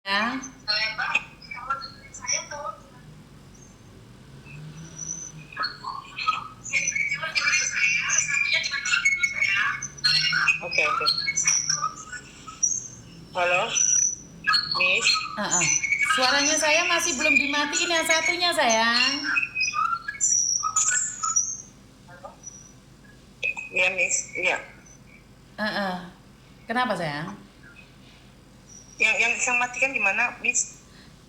Ya. Oke, oke. Halo, Miss. Heeh. Suaranya saya masih belum dimatiin yang satunya, sayang. Iya, Miss. Iya. Heeh. Kenapa, sayang? Yang matikan di mana, Miss?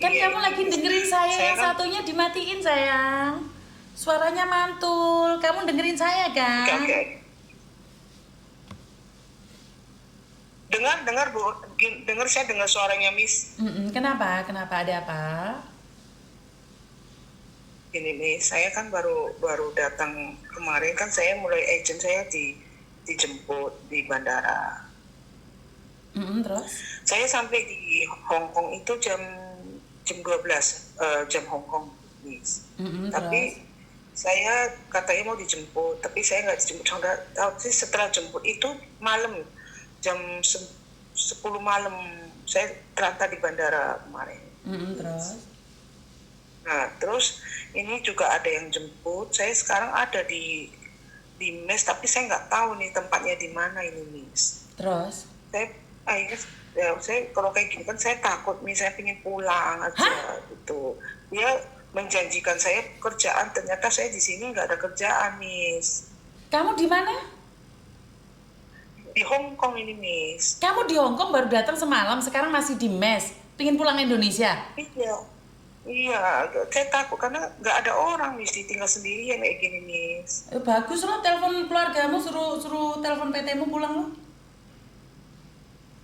Kan Iya, kamu ini lagi Miss. dengerin saya, Saya yang kan satunya dimatiin, sayang. Suaranya mantul. Kamu dengerin saya oke, kan? oke. Dengar Bu. Dengar, saya dengar suaranya Miss. Kenapa? Kenapa? Ada apa? Gini, Miss. Saya kan baru baru datang kemarin, kan saya mulai agent saya dijemput di bandara. Terus? Saya sampai di Hong Kong itu jam jam 12 jam Hong Kong, Miss. Terus? Tapi saya katanya mau dijemput, tapi saya nggak dijemput. Tapi setelah jemput itu malam, jam 10 malam, saya terlantar di bandara kemarin. Terus? Nah, terus ini juga ada yang jemput. Saya sekarang ada di mes, tapi saya nggak tahu nih tempatnya di mana ini, Miss. Terus? Saya akhirnya saya kalau kayak gini kan saya takut, misalnya pengen pulang aja gitu. Dia menjanjikan saya pekerjaan, ternyata saya di sini nggak ada kerjaan, Miss. Kamu di mana? Di Hong Kong ini, Miss. Kamu di Hong Kong baru datang semalam, sekarang masih di mes. Pingin pulang Indonesia? Iya, iya, saya takut karena nggak ada orang, Miss, ditinggal sendirian kayak gini, Miss. Bagus loh, telepon keluargamu, suruh telepon PT-mu pulang loh.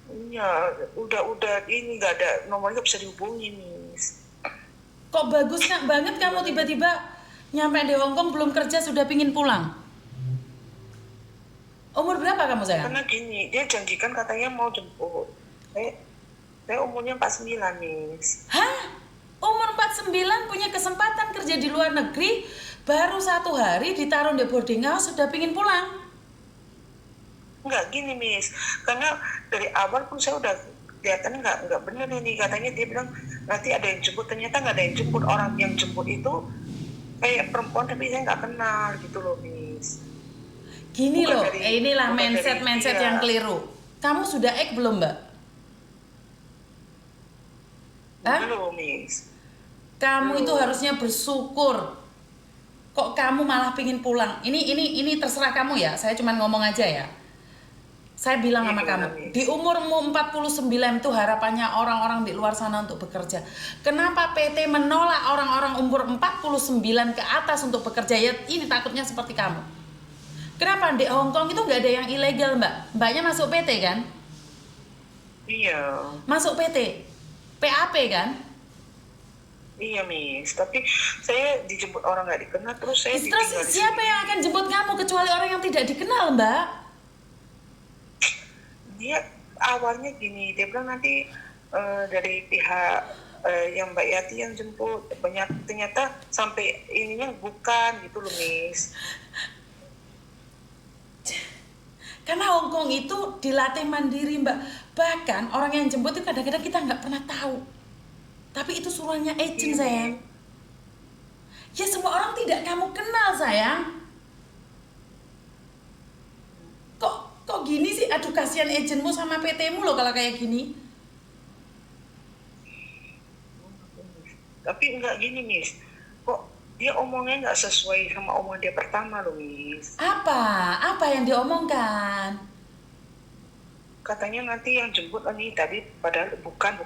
Iya, udah ini nggak ada nomornya, nggak bisa dihubungi, Miss. Kok bagus nak banget kamu tiba-tiba nyampe di Hong Kong belum kerja sudah pingin pulang. Umur berapa kamu, sayang? Karena gini, dia janjikan katanya mau jemput. Saya umurnya 49, Miss. Hah? Umur 49 punya kesempatan kerja di luar negeri, baru 1 hari ditaruh di boarding house sudah pingin pulang. Nggak gini, Miss. Karena dari awal pun saya udah kelihatannya nggak bener ini. Katanya dia bilang nanti ada yang jemput, ternyata nggak ada yang jemput. Orang yang jemput itu kayak perempuan tapi saya nggak kenal gitu loh, Miss. Gini Bukan loh, dari- inilah bukan dari mindset dia. yang keliru. Kamu sudah belum, Mbak? Hah? Belum, Miss. Kamu itu Belum. harusnya bersyukur. Kok kamu malah pingin pulang? Ini terserah kamu ya. Saya cuma ngomong aja ya. Saya bilang Iya, sama gimana, kamu, Miss? di umurmu 49 itu harapannya orang-orang di luar sana untuk bekerja. Kenapa PT menolak orang-orang umur 49 ke atas untuk bekerja? Ya ini takutnya seperti kamu. Kenapa di Hong Kong itu nggak ada yang ilegal, Mbak? Mbaknya masuk PT kan? Iya. Masuk PT. PAP kan? Iya, Miss. Tapi saya dijemput orang nggak dikenal, terus saya Terus ditinggal di siapa sini. yang akan jemput kamu kecuali orang yang tidak dikenal, Mbak? Dia awalnya gini, dia bilang nanti dari pihak yang Mbak Yati yang jemput. Ternyata sampai ininya bukan gitu loh, Miss. Karena Hong Kong itu dilatih mandiri, Mbak. Bahkan orang yang jemput itu kadang-kadang kita nggak pernah tahu. Tapi itu suruhannya agent, Iya, sayang. Ya semua orang tidak kamu kenal, sayang. Kok gini sih? Aduh, kasihan agentmu sama PT-mu loh kalau kayak gini. Tapi nggak gini, Miss. Kok dia omongnya nggak sesuai sama omongan dia pertama loh, Miss. Apa yang diomongkan? Katanya nanti yang jemput ini tadi, padahal bukan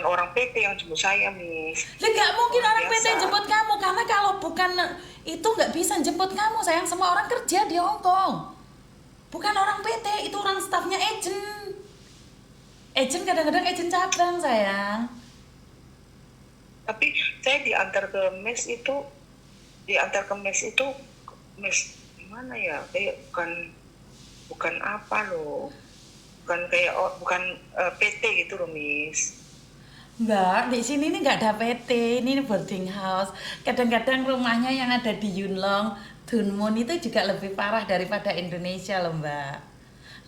orang PT yang jemput saya, Miss. Lah nggak mungkin orang PT Biasa. jemput kamu, karena kalau bukan itu nggak bisa jemput kamu, sayang. Semua orang kerja di Hong Kong. Bukan orang PT, itu orang stafnya agent. Agent kadang-kadang agent cabang, sayang. Tapi saya diantar ke mes itu, mes gimana ya, kayak bukan apa loh, bukan PT gitu loh, Miss. Mbak, di sini nih nggak ada PT, ini boarding house. Kadang-kadang rumahnya yang ada di Yuen Long, Tuen Mun itu juga lebih parah daripada Indonesia loh, Mbak.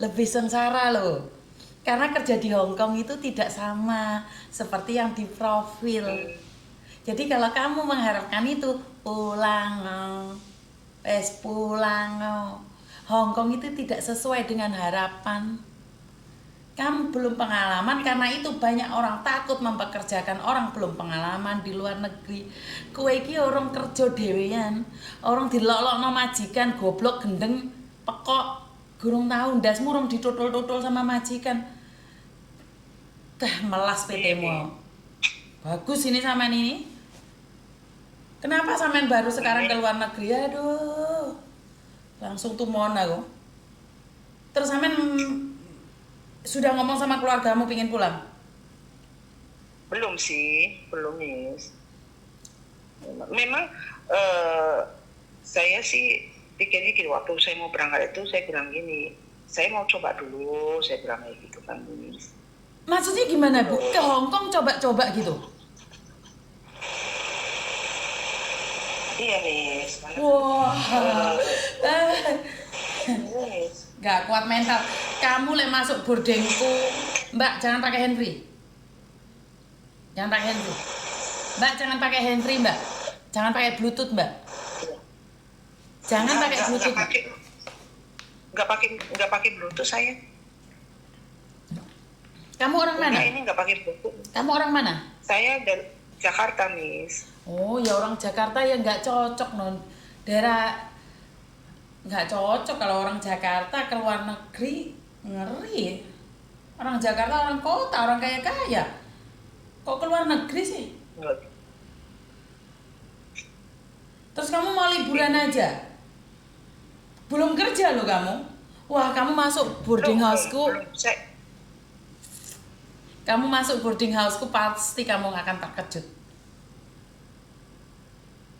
Lebih sengsara loh. Karena kerja di Hong Kong itu tidak sama seperti yang di profil. Jadi kalau kamu mengharapkan itu pulang, pulang. Hong Kong itu tidak sesuai dengan harapan. Kamu belum pengalaman, karena itu banyak orang takut mempekerjakan orang belum pengalaman di luar negeri. Kue iki orang kerja dhewean, orang dilolokno majikan, goblok gendeng, pekok, gurung tahu ndasmu orang ditutul-tutul sama majikan. Melas PT-mu. Bagus ini sampean ini. Kenapa sampean baru sekarang ke luar negeri? Aduh. Langsung tumon aku. Terus sampean sudah ngomong sama keluargamu pingin pulang? Belum sih, belum Miss. Memang saya sih pikirnya gini, waktu saya mau berangkat itu saya bilang gini, saya mau coba dulu, saya bilang kayak gitu kan Miss. Maksudnya gimana Bu? Ke Hong Kong coba-coba gitu? Iya Miss. Wah. Miss. Gak kuat mental. Kamu lek masuk boardingku, Mbak jangan pakai handfree. Jangan pakai handfree. Mbak jangan pakai handfree, Mbak. Jangan pakai Bluetooth, Mbak. Jangan pakai Bluetooth. Nggak pakai Bluetooth saya. Kamu orang mana? Ini nggak pakai Bluetooth. Kamu orang mana? Saya dari Jakarta, Miss. Oh, ya orang Jakarta ya nggak cocok non. Daerah nggak cocok kalau orang Jakarta ke luar negeri, ngeri. Orang Jakarta orang kota, orang kaya-kaya. Kok ke luar negeri sih? Nggak. Terus kamu mau liburan aja? Belum kerja loh kamu. Wah, kamu masuk boarding houseku. Kamu masuk boarding houseku pasti kamu akan terkejut.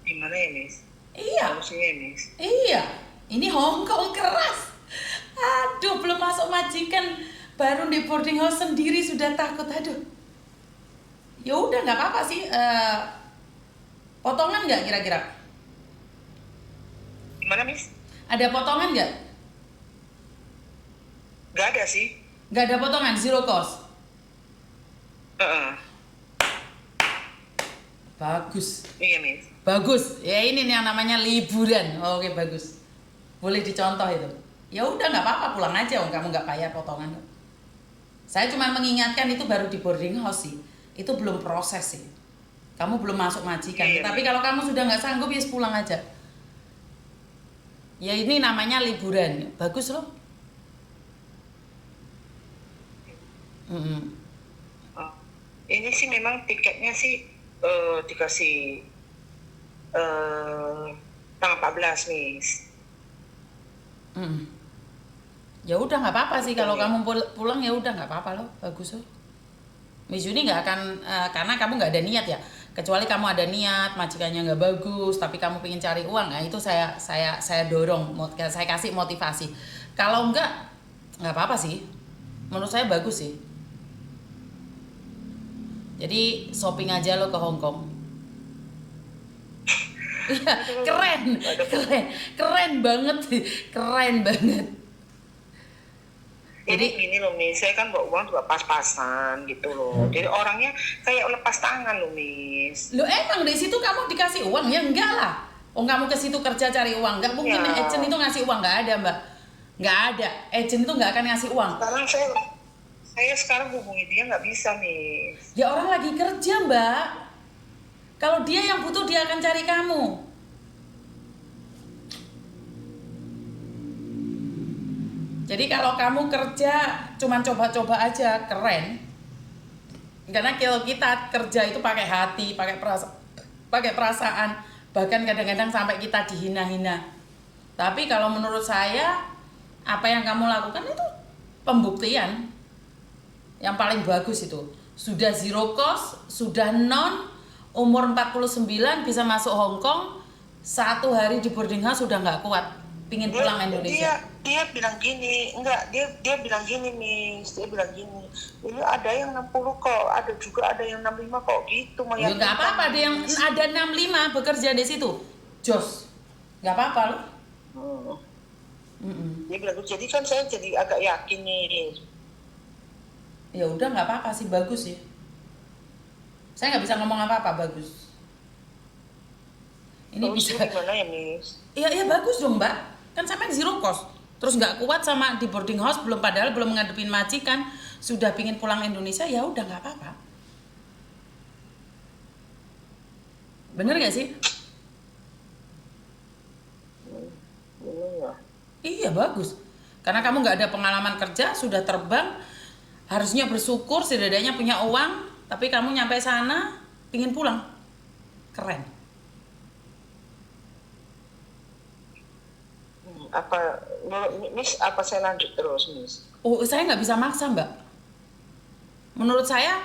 Gimana ya, Miss? Iya. Harusnya, Miss. Iya. Ini Hong Kong keras. Aduh, belum masuk majikan, baru di boarding house sendiri sudah takut. Aduh. Ya udah nggak apa-apa sih. Potongan nggak kira-kira? Gimana, Miss? Ada potongan nggak? Nggak ada sih. Nggak ada potongan, zero cost. Bagus. Iya, Miss. Bagus. Ya ini nih yang namanya liburan. Oke, bagus. Boleh dicontoh itu. Ya udah nggak apa-apa, pulang aja, kamu nggak bayar potongan. Saya cuma mengingatkan itu baru di boarding house sih. Itu belum proses sih. Kamu belum masuk majikan. Iya. Tapi kalau kamu sudah nggak sanggup ya pulang aja. Ya ini namanya liburan. Bagus loh. Ini sih memang tiketnya sih dikasih tanggal 14, Miss. Ya udah nggak apa-apa sih kalau kamu pulang, ya udah nggak apa-apa loh, bagus loh. Miss Yuni nggak akan karena kamu nggak ada niat ya, kecuali kamu ada niat majikannya nggak bagus tapi kamu pengen cari uang, nah itu saya dorong, saya kasih motivasi. Kalau nggak apa-apa sih, menurut saya bagus sih. Jadi shopping aja lo ke Hong Kong. Iya, keren banget, keren banget. Jadi gini loh, Miss, saya kan bawa uang juga pas-pasan gitu loh. Jadi orangnya kayak lepas tangan loh, Miss. Lo emang di situ kamu dikasih uang? Ya enggak lah. Oh, kamu ke situ kerja cari uang, nggak mungkin ya. Agent itu ngasih uang, nggak ada Mbak. Nggak ada, agent itu nggak akan ngasih uang. Sekarang saya sekarang hubungi dia nggak bisa, Miss. Ya orang lagi kerja Mbak. Kalau dia yang butuh dia akan cari kamu. Jadi kalau kamu kerja cuman coba-coba aja, keren. Karena kalau kita kerja itu pakai hati, pakai perasaan, bahkan kadang-kadang sampai kita dihina-hina. Tapi kalau menurut saya, apa yang kamu lakukan itu pembuktian yang paling bagus itu. Sudah zero cost, sudah non, umur 49 bisa masuk Hong Kong, 1 hari di boarding house sudah nggak kuat, pingin pulang Indonesia. Dia bilang gini, dia bilang gini, Miss, dia bilang gini, ini ada yang 60 kok, ada juga ada yang 65 kok, gitu. Ya nggak apa-apa, ada 65 bekerja di situ, jos, nggak apa-apa loh. Dia bilang, jadi kan saya jadi agak yakin nih. Ya udah nggak apa-apa sih, bagus sih. Saya nggak bisa ngomong apa-apa, bagus. Ini bisa. Solusinya gimana ya, Miss? Ya bagus dong mbak, kan sampai zero cost. Terus nggak kuat sama di boarding house, belum padahal belum ngadepin majikan, sudah pingin pulang Indonesia, ya udah nggak apa-apa. Bener nggak sih? Ini ya. Iya bagus. Karena kamu nggak ada pengalaman kerja, sudah terbang, harusnya bersyukur setidaknya punya uang, tapi kamu nyampe sana pingin pulang, keren. Apa, Miss, apa saya lanjut terus, Miss? Oh saya nggak bisa maksa mbak. Menurut saya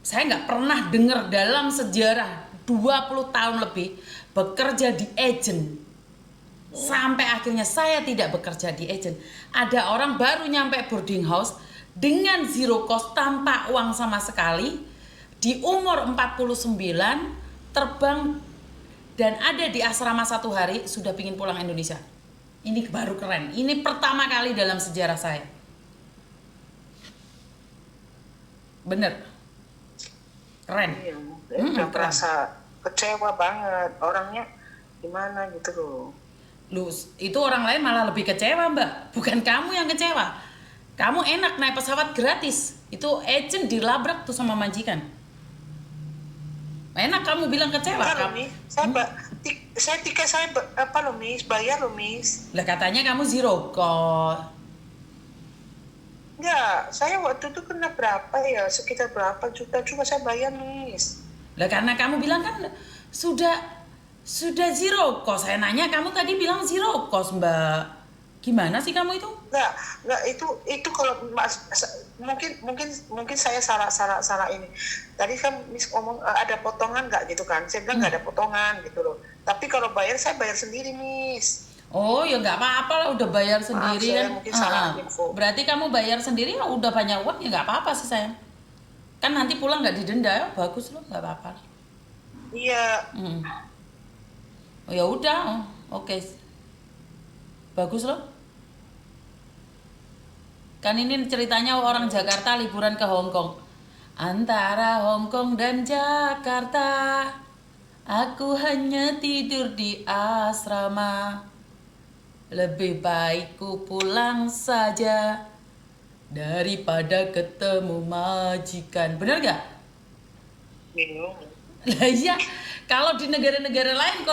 nggak pernah dengar dalam sejarah 20 tahun lebih bekerja di agent. Sampai akhirnya saya tidak bekerja di agent. Ada orang baru nyampe boarding house dengan zero cost tanpa uang sama sekali. Di umur 49 terbang dan ada di asrama 1 hari sudah pingin pulang Indonesia. Ini baru keren. Ini pertama kali dalam sejarah saya. Bener. Keren. Iya, udah keren. merasa kecewa banget. Orangnya gimana gitu loh. Lu itu orang lain malah lebih kecewa mbak, bukan kamu yang kecewa. Kamu enak naik pesawat gratis, itu agent dilabrak tuh sama majikan. Enak kamu bilang kecewa. Enggak loh, Miss. Saya tiket saya apa loh, Miss? Bayar loh, Miss. Lah katanya kamu zero cost. Enggak, saya waktu itu kena berapa ya? Sekitar berapa juta juga saya bayar, Miss. Lah karena kamu bilang kan sudah zero cost. Saya nanya kamu tadi bilang zero cost mbak. Gimana sih kamu itu? Enggak, itu kalau mungkin saya salah ini. Tadi kan Miss ngomong ada potongan nggak gitu kan? Saya bilang nggak ada potongan gitu loh. Tapi kalau bayar saya bayar sendiri, Miss. Oh ya nggak apa-apa lah, udah bayar sendiri saya kan. mungkin salah info. Berarti kamu bayar sendiri ya udah banyak uang ya nggak apa-apa sih sayang. Kan nanti pulang nggak didenda ya, bagus loh nggak apa-apa. Iya. Oh ya udah, oke. Bagus loh. Kan ini ceritanya orang Jakarta liburan ke Hong Kong. Antara Hong Kong dan Jakarta, aku hanya tidur di asrama. Lebih baik ku pulang saja daripada ketemu majikan. Bener gak? Bingung. Lah iya, kalau di negara-negara lain